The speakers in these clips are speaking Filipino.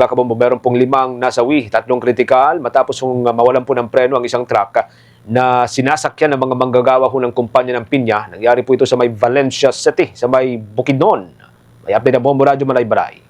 Mga kabombo, meron pong 5 nasawi, 3 kritikal matapos mawalan po ng preno ang isang truck na sinasakyan ng mga manggagawa ho ng kumpanya ng Pinya. Nangyari po ito sa may Valencia City, sa may Bukidnon. May update na Bombo Radio Malaybaray.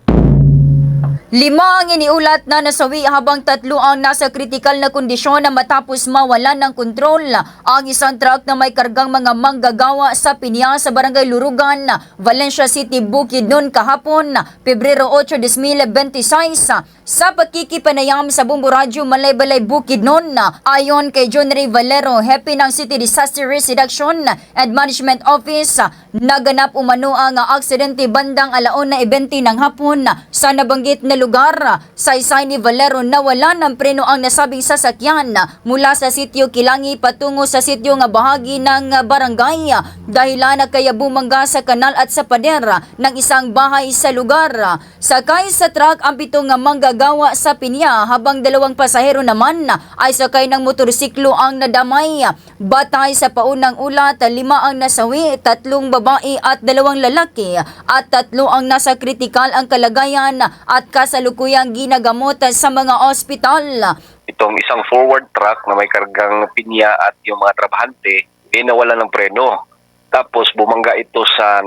5 ang iniulat na nasawi habang 3 ang nasa kritikal na kondisyon na matapos mawalan ng kontrol ang isang truck na may kargang mga manggagawa sa Pinya sa Barangay Lurugan, Valencia City, Bukidnon kahapon, Pebrero 8, 2026. Sa pagkikipanayam sa Bombo Radio Malaybalay Bukidnon, ayon kay John Ray Valero, hepe ng City Disaster Risk Reduction and Management Office, naganap umano ang aksidente bandang 1:20 ng hapon sa nabanggit na lugar. Sa isay ni Valero, nawala ng preno ang nasabing sasakyan mula sa sitio Kilangi patungo sa sitio nga bahagi ng barangay, dahilan na kaya bumangga sa kanal at sa pader ng isang bahay sa lugar. Sakay sa truck ang 7 nga manggagawa sa Pinya habang 2 pasahero naman ay sakay ng motorsiklo ang nadamay. Batay sa paunang ulat, 5 ang nasawi, 3 babae at 2 lalaki at 3 ang nasa kritikal ang kalagayan at kasalukuyang ginagamot sa mga ospital. Itong isang forward truck na may kargang pinya at yung mga trabahante nawala ng preno. Tapos bumangga ito sa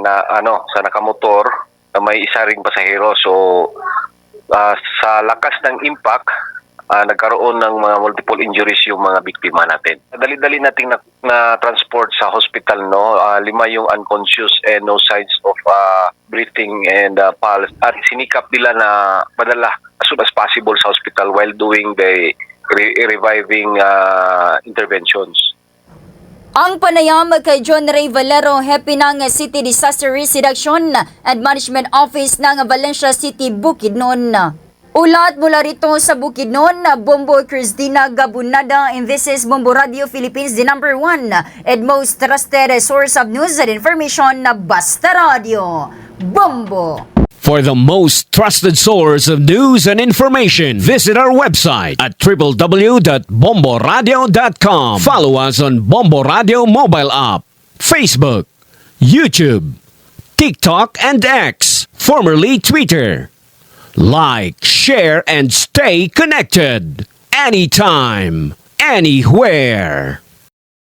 nakamotor na may isa ring pasahero. So sa lakas ng impact, nagkaroon ng mga multiple injuries yung mga biktima natin. Dali-dali nating na transport sa hospital, no. 5 yung unconscious and no signs of breathing and pulse. At sinikap nila na padala as soon as possible sa hospital while doing the reviving interventions. Ang panayam kay John Ray Valero, hepe ng City Disaster Risk Reduction and Management Office ng Valencia City, Bukidnon. Ulat mula rito sa Bukidnon, Bombo Cristina Gabunada, and this is Bombo Radio Philippines, the #1 and most trusted source of news and information na Basta Radio. Bombo! For the most trusted source of news and information, visit our website at www.bomboradio.com. Follow us on Bombo Radio mobile app, Facebook, YouTube, TikTok, and X, formerly Twitter. Like, share, and stay connected. Anytime, anywhere.